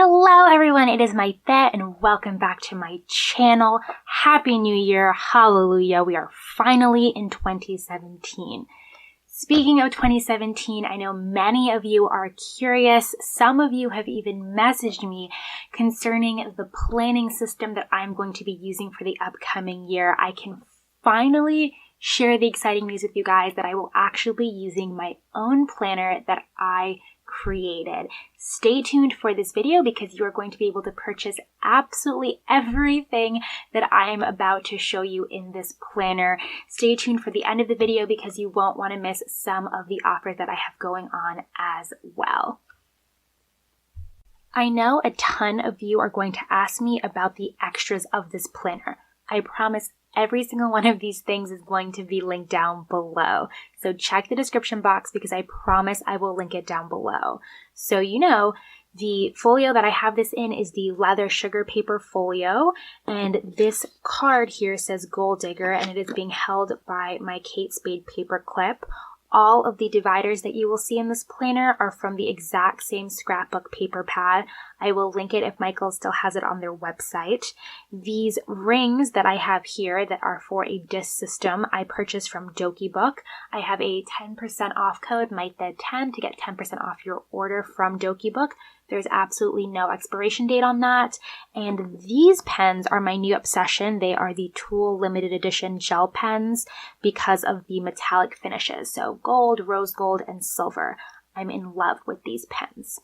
Hello everyone, it is Maite and welcome back to my channel. Happy New Year, hallelujah, we are finally in 2017. Speaking of 2017, I know many of you are curious. Some of you have even messaged me concerning the planning system that I'm going to be using for the upcoming year. I can finally share the exciting news with you guys that I will actually be using my own planner that I created. Stay tuned for this video because you are going to be able to purchase absolutely everything that I am about to show you in this planner. Stay tuned for the end of the video because you won't want to miss some of the offers that I have going on as well. I know a ton of you are going to ask me about the extras of this planner. I promise every single one of these things is going to be linked down below. So check the description box because I promise I will link it down below. So you know, the folio that I have this in is the leather sugar paper folio. And this card here says Goal Digger and it is being held by my Kate Spade paper clip. All of the dividers that you will see in this planner are from the exact same scrapbook paper pad. I will link it if Michael still has it on their website. These rings that I have here that are for a disc system, I purchased from DokiBook. I have a 10% off code, Maite10, to get 10% off your order from DokiBook. There's absolutely no expiration date on that. And these pens are my new obsession. They are the Tool limited edition gel pens because of the metallic finishes. So gold, rose gold, and silver. I'm in love with these pens.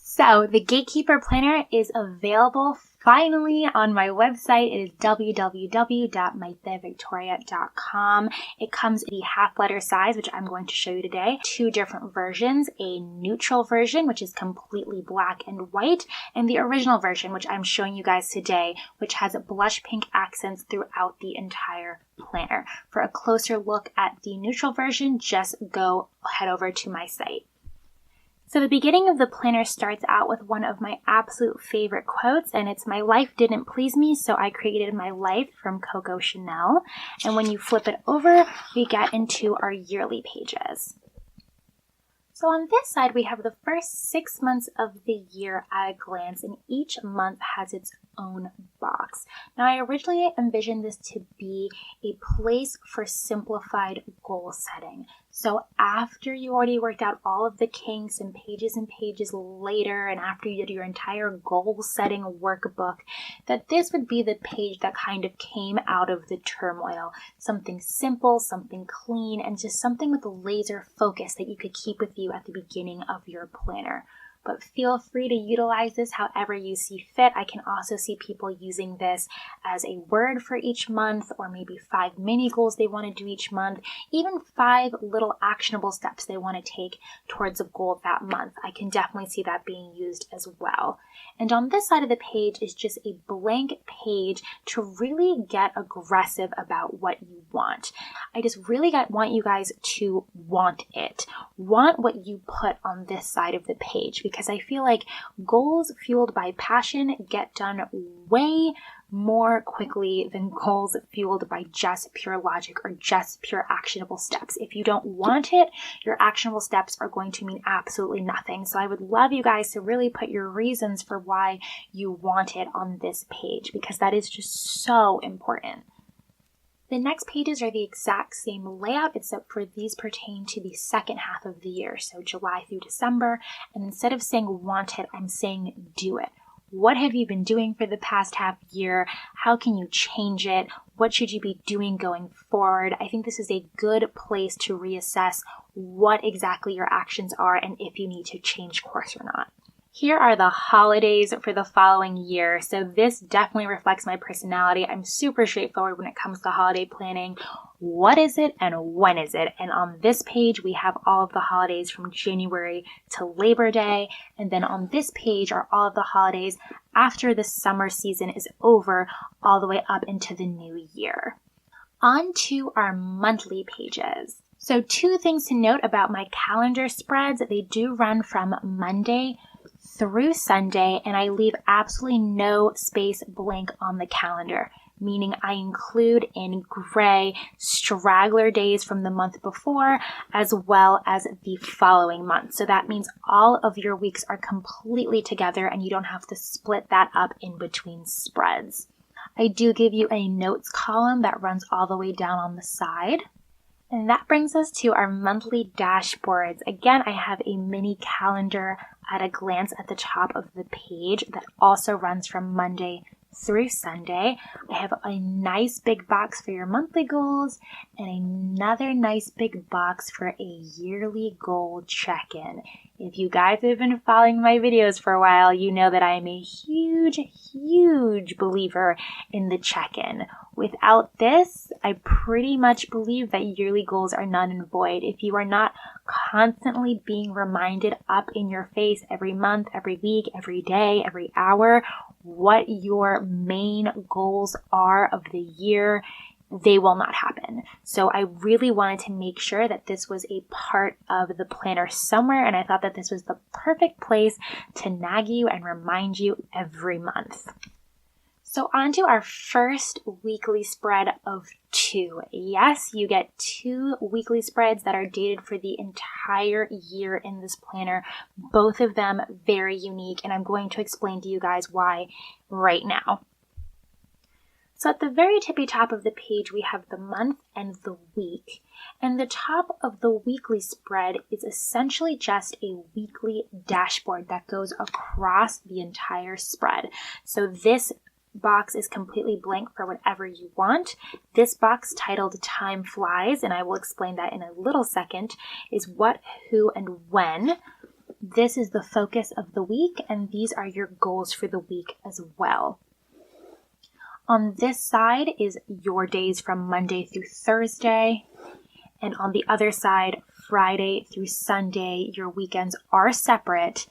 So the Gatekeeper Planner is available finally on my website. It is www.maitevictoria.com. It comes in the half letter size, which I'm going to show you today. Two different versions, a neutral version, which is completely black and white, and the original version, which I'm showing you guys today, which has blush pink accents throughout the entire planner. For a closer look at the neutral version, just head over to my site. So the beginning of the planner starts out with one of my absolute favorite quotes, and it's "My life didn't please me, so I created my life" from Coco Chanel. And when you flip it over, we get into our yearly pages. So on this side, we have the first 6 months of the year at a glance, and each month has its own box. Now, I originally envisioned this to be a place for simplified goal setting. So after you already worked out all of the kinks and pages later, and after you did your entire goal setting workbook, that this would be the page that kind of came out of the turmoil. Something simple, something clean, and just something with a laser focus that you could keep with you at the beginning of your planner. But feel free to utilize this however you see fit. I can also see people using this as a word for each month, or maybe 5 mini goals they want to do each month, even 5 little actionable steps they want to take towards a goal that month. I can definitely see that being used as well. And on this side of the page is just a blank page to really get aggressive about what you want. I just really want you guys to want it. Want what you put on this side of the page, because I feel like goals fueled by passion get done way more quickly than goals fueled by just pure logic or just pure actionable steps. If you don't want it, your actionable steps are going to mean absolutely nothing. So I would love you guys to really put your reasons for why you want it on this page, because that is just so important. The next pages are the exact same layout, except for these pertain to the second half of the year, so July through December. And instead of saying want it, I'm saying do it. What have you been doing for the past half year? How can you change it? What should you be doing going forward? I think this is a good place to reassess what exactly your actions are and if you need to change course or not. Here are the holidays for the following year. So this definitely reflects my personality. I'm super straightforward when it comes to holiday planning. What is it and when is it? And on this page, we have all of the holidays from January to Labor Day. And then on this page are all of the holidays after the summer season is over, all the way up into the new year. On to our monthly pages. So 2 things to note about my calendar spreads. They do run from Monday through Sunday, and I leave absolutely no space blank on the calendar. meaning I include in gray straggler days from the month before as well as the following month. So that means all of your weeks are completely together and you don't have to split that up in between spreads. I do give you a notes column that runs all the way down on the side. And that brings us to our monthly dashboards. Again, I have a mini calendar at a glance at the top of the page that also runs from Monday through Sunday. I have a nice big box for your monthly goals and another nice big box for a yearly goal check-in. If you guys have been following my videos for a while, you know that I am a huge believer in the check-in. Without this, I pretty much believe that yearly goals are null and void. If you are not constantly being reminded up in your face every month, every week, every day, every hour, what your main goals are of the year, they will not happen. So I really wanted to make sure that this was a part of the planner somewhere, and I thought that this was the perfect place to nag you and remind you every month. So on to our first weekly spread of 2. Yes, you get 2 weekly spreads that are dated for the entire year in this planner, both of them very unique, and I'm going to explain to you guys why right now. So at the very tippy top of the page, we have the month and the week. And the top of the weekly spread is essentially just a weekly dashboard that goes across the entire spread. So this box is completely blank for whatever you want. This box titled Time Flies, and I will explain that in a little second, is what, who, and when. This is the focus of the week, and these are your goals for the week as well. On this side is your days from Monday through Thursday, and on the other side, Friday through Sunday, your weekends are separate,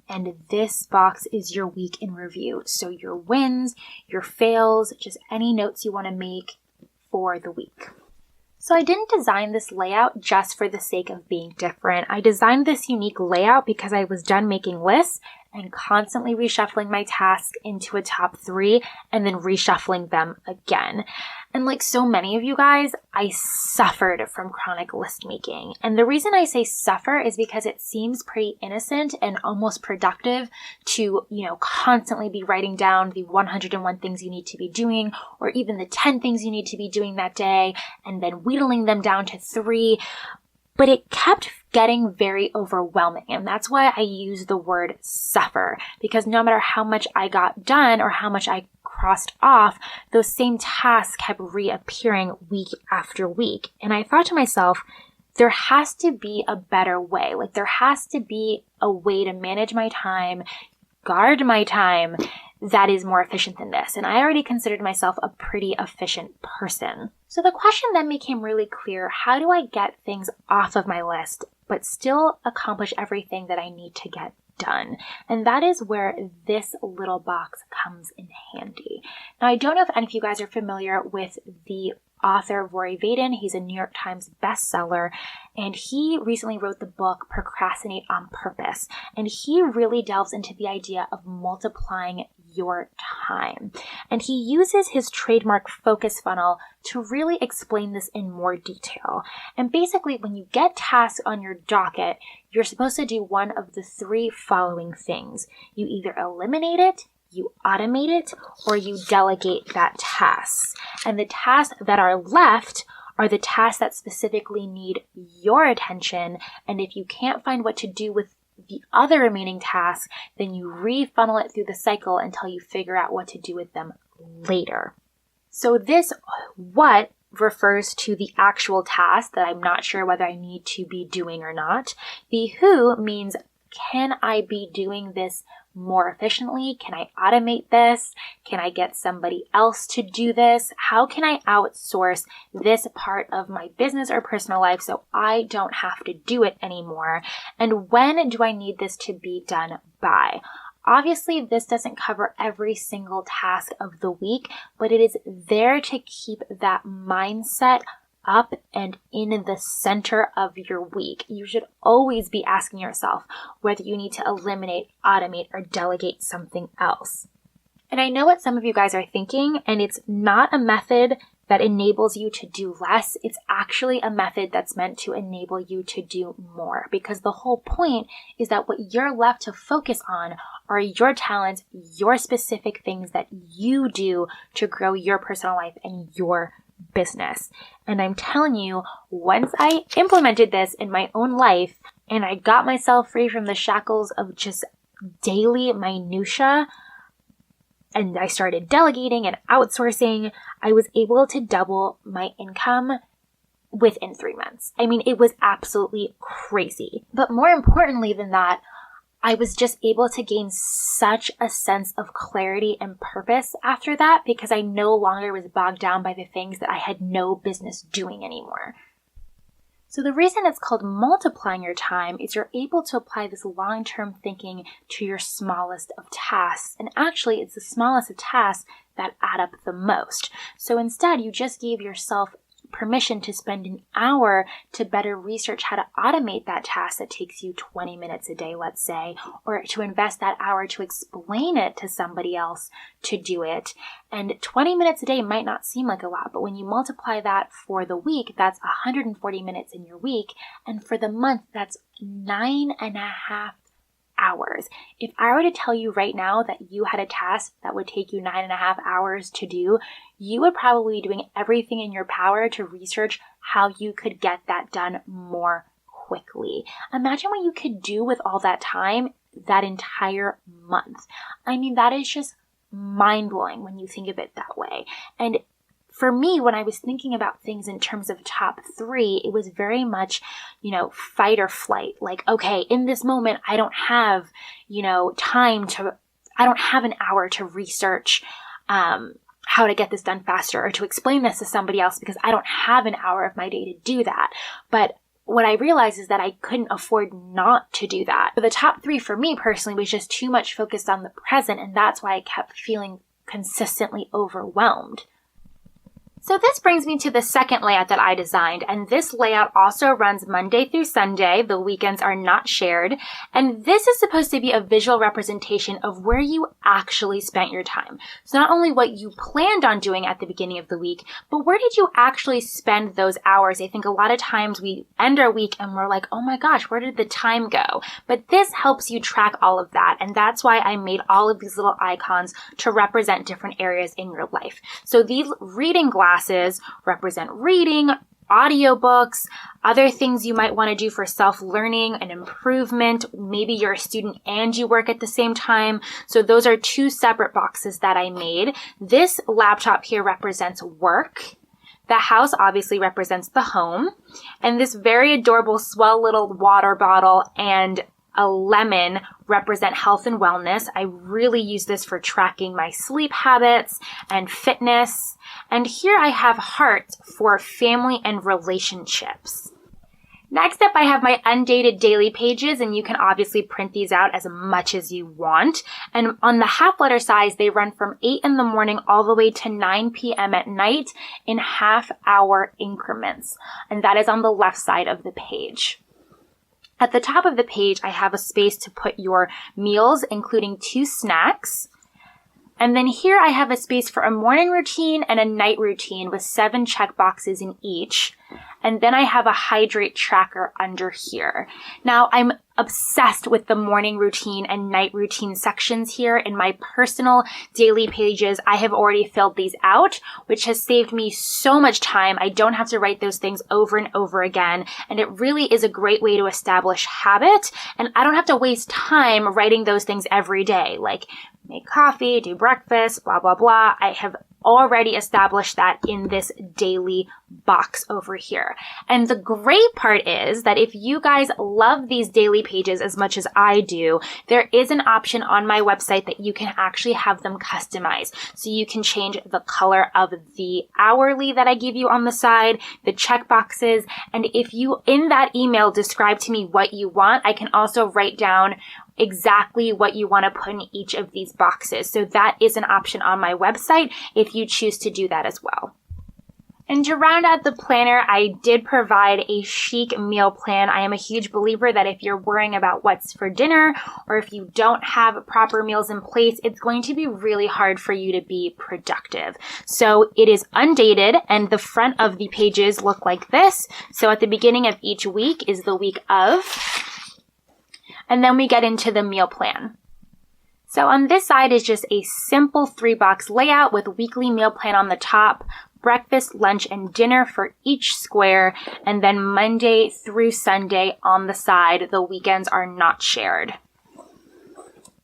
and this box is your week in review. So your wins, your fails, just any notes you want to make for the week. So I didn't design this layout just for the sake of being different. I designed this unique layout because I was done making lists and constantly reshuffling my tasks into a top 3 and then reshuffling them again. And like so many of you guys, I suffered from chronic list making. And the reason I say suffer is because it seems pretty innocent and almost productive to, constantly be writing down the 101 things you need to be doing, or even the 10 things you need to be doing that day, and then whittling them down to 3. But it kept getting very overwhelming. And that's why I use the word suffer, because no matter how much I got done or how much I crossed off, those same tasks kept reappearing week after week. And I thought to myself, there has to be a better way. Like there has to be a way to manage my time, guard my time, that is more efficient than this. And I already considered myself a pretty efficient person. So the question then became really clear: how do I get things off of my list, but still accomplish everything that I need to get done? And that is where this little box comes in handy. Now, I don't know if any of you guys are familiar with the author Rory Vaden. He's a New York Times bestseller, and he recently wrote the book Procrastinate on Purpose. And he really delves into the idea of multiplying your time. And he uses his trademark focus funnel to really explain this in more detail. And basically, when you get tasks on your docket, you're supposed to do one of the 3 following things. You either eliminate it, you automate it, or you delegate that task. And the tasks that are left are the tasks that specifically need your attention. And if you can't find what to do with the other remaining tasks, then you refunnel it through the cycle until you figure out what to do with them later. So this what refers to the actual task that I'm not sure whether I need to be doing or not. The who means, can I be doing this more efficiently? Can I automate this? Can I get somebody else to do this? How can I outsource this part of my business or personal life so I don't have to do it anymore? And when do I need this to be done by? Obviously, this doesn't cover every single task of the week, but it is there to keep that mindset up and in the center of your week. You should always be asking yourself whether you need to eliminate, automate, or delegate something else. And I know what some of you guys are thinking, and it's not a method that enables you to do less. It's actually a method that's meant to enable you to do more, because the whole point is that what you're left to focus on are your talents, your specific things that you do to grow your personal life and your business. And I'm telling you, once I implemented this in my own life and I got myself free from the shackles of just daily minutia, and I started delegating and outsourcing, I was able to double my income within 3 months. I mean, it was absolutely crazy. But more importantly than that, I was just able to gain such a sense of clarity and purpose after that, because I no longer was bogged down by the things that I had no business doing anymore. So the reason it's called multiplying your time is you're able to apply this long-term thinking to your smallest of tasks. And actually, it's the smallest of tasks that add up the most. So instead, you just gave yourself permission to spend an hour to better research how to automate that task that takes you 20 minutes a day, let's say, or to invest that hour to explain it to somebody else to do it. And 20 minutes a day might not seem like a lot, but when you multiply that for the week, that's 140 minutes in your week. And for the month, that's 9.5 hours. If I were to tell you right now that you had a task that would take you 9.5 hours to do, you would probably be doing everything in your power to research how you could get that done more quickly. Imagine what you could do with all that time that entire month. I mean, that is just mind-blowing when you think of it that way. And for me, when I was thinking about things in terms of top 3, it was very much, fight or flight. Like, okay, in this moment, I don't have, I don't have an hour to research how to get this done faster or to explain this to somebody else, because I don't have an hour of my day to do that. But what I realized is that I couldn't afford not to do that. But the top 3 for me personally was just too much focused on the present, and that's why I kept feeling consistently overwhelmed. So this brings me to the second layout that I designed, and this layout also runs Monday through Sunday. The weekends are not shared, and this is supposed to be a visual representation of where you actually spent your time. So not only what you planned on doing at the beginning of the week, but where did you actually spend those hours? I think a lot of times we end our week and we're like, oh my gosh, where did the time go? But this helps you track all of that, and that's why I made all of these little icons to represent different areas in your life. So these reading glasses represent reading, audiobooks, other things you might want to do for self-learning and improvement. Maybe you're a student and you work at the same time. So those are 2 separate boxes that I made. This laptop here represents work. The house obviously represents the home. And this very adorable swell little water bottle and a lemon represent health and wellness. I really use this for tracking my sleep habits and fitness. And here I have hearts for family and relationships. Next up, I have my undated daily pages, and you can obviously print these out as much as you want. And on the half letter size, they run from 8 in the morning all the way to 9 p.m. at night in half-hour increments. And that is on the left side of the page. At the top of the page, I have a space to put your meals, including 2 snacks. And then here I have a space for a morning routine and a night routine with 7 check boxes in each. And then I have a hydrate tracker under here. Now, I'm obsessed with the morning routine and night routine sections here. In my personal daily pages, I have already filled these out, which has saved me so much time. I don't have to write those things over and over again. And it really is a great way to establish habit. And I don't have to waste time writing those things every day, like make coffee, do breakfast, blah, blah, blah. I have already established that in this daily box over here. And the great part is that if you guys love these daily pages as much as I do, there is an option on my website that you can actually have them customized. So you can change the color of the hourly that I give you on the side, the check boxes, and if you in that email describe to me what you want, I can also write down exactly what you want to put in each of these boxes. So that is an option on my website if you choose to do that as well. And to round out the planner, I did provide a chic meal plan. I am a huge believer that if you're worrying about what's for dinner or if you don't have proper meals in place, it's going to be really hard for you to be productive. So it is undated and the front of the pages look like this. So at the beginning of each week is the week of, and then we get into the meal plan. So on this side is just a simple 3-box layout with weekly meal plan on the top, breakfast, lunch, and dinner for each square, and then Monday through Sunday on the side. The weekends are not shared.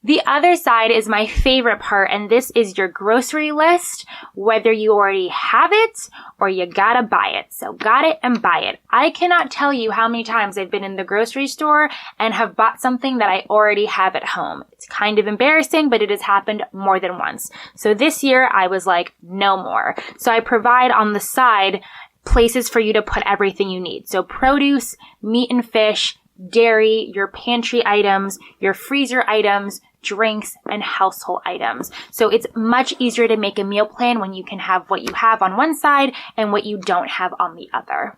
The other side is my favorite part, and this is your grocery list, whether you already have it or you gotta buy it. So got it and buy it. I cannot tell you how many times I've been in the grocery store and have bought something that I already have at home. It's kind of embarrassing, but it has happened more than once. So this year I was like, no more. So I provide on the side places for you to put everything you need. So produce, meat and fish, dairy, your pantry items, your freezer items, drinks, and household items. So it's much easier to make a meal plan when you can have what you have on one side and what you don't have on the other.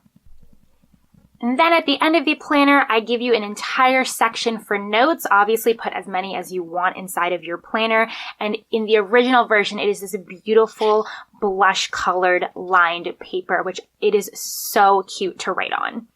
And then at the end of the planner, I give you an entire section for notes. Obviously, put as many as you want inside of your planner. And in the original version, it is this beautiful blush colored lined paper, which it is so cute to write on.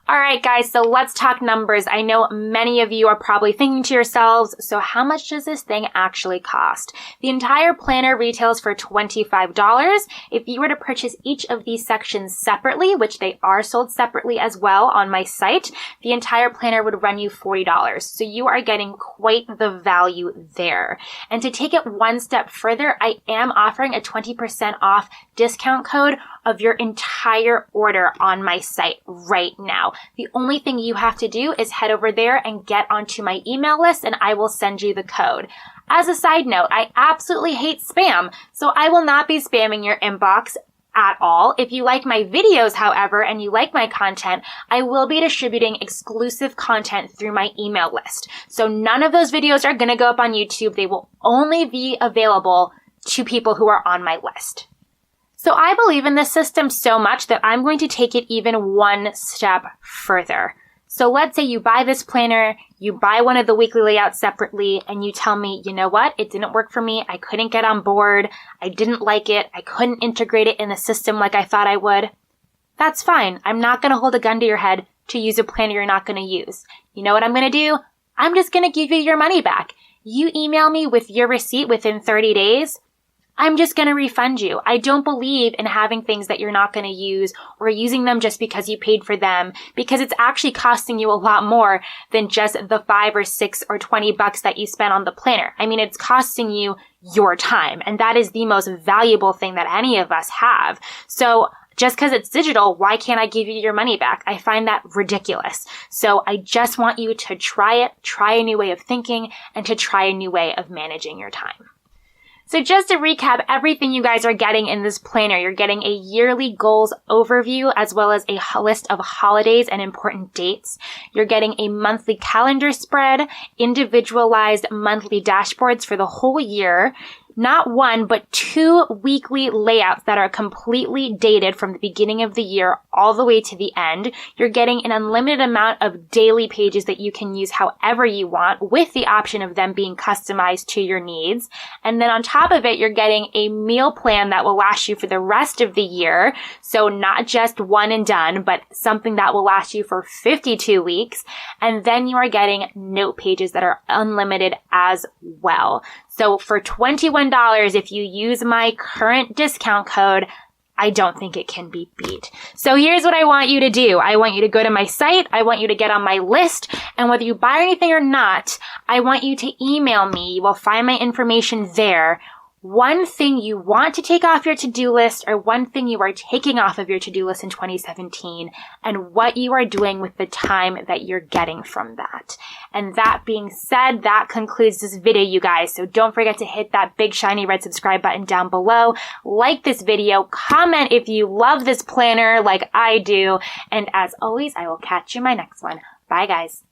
All right, guys, so let's talk numbers. I know many of you are probably thinking to yourselves, so how much does this thing actually cost? The entire planner retails for $25. If you were to purchase each of these sections separately, which they are sold separately as well on my site, the entire planner would run you $40. So you are getting quite the value there. And to take it one step further, I am offering a 20% off discount code of your entire order on my site right now. The only thing you have to do is head over there and get onto my email list and I will send you the code. As a side note, I absolutely hate spam, so I will not be spamming your inbox at all. If you like my videos, however, and you like my content, I will be distributing exclusive content through my email list. So none of those videos are going to go up on YouTube. They will only be available to people who are on my list. So I believe in this system so much that I'm going to take it even one step further. So let's say you buy this planner, you buy one of the weekly layouts separately, and you tell me, you know what, it didn't work for me, I couldn't get on board, I didn't like it, I couldn't integrate it in the system like I thought I would. That's fine. I'm not going to hold a gun to your head to use a planner you're not going to use. You know what I'm going to do? I'm just going to give you your money back. You email me with your receipt within 30 days, I'm just going to refund you. I don't believe in having things that you're not going to use or using them just because you paid for them, because it's actually costing you a lot more than just the $5 or $6 or $20 that you spent on the planner. I mean, it's costing you your time, and that is the most valuable thing that any of us have. So just because it's digital, why can't I give you your money back? I find that ridiculous. So I just want you to try it, try a new way of thinking, and to try a new way of managing your time. So just to recap everything you guys are getting in this planner, you're getting a yearly goals overview as well as a list of holidays and important dates. You're getting a monthly calendar spread, individualized monthly dashboards for the whole year, not one, but 2 weekly layouts that are completely dated from the beginning of the year all the way to the end. You're getting an unlimited amount of daily pages that you can use however you want, with the option of them being customized to your needs. And then on top of it, you're getting a meal plan that will last you for the rest of the year. So not just one and done, but something that will last you for 52 weeks. And then you are getting note pages that are unlimited as well. So for $21, if you use my current discount code, I don't think it can be beat. So here's what I want you to do. I want you to go to my site. I want you to get on my list. And whether you buy anything or not, I want you to email me. You will find my information there. One thing you want to take off your to-do list, or one thing you are taking off of your to-do list in 2017, and what you are doing with the time that you're getting from that. And that being said, that concludes this video, you guys. So don't forget to hit that big shiny red subscribe button down below. Like this video, comment if you love this planner like I do. And as always, I will catch you in my next one. Bye, guys.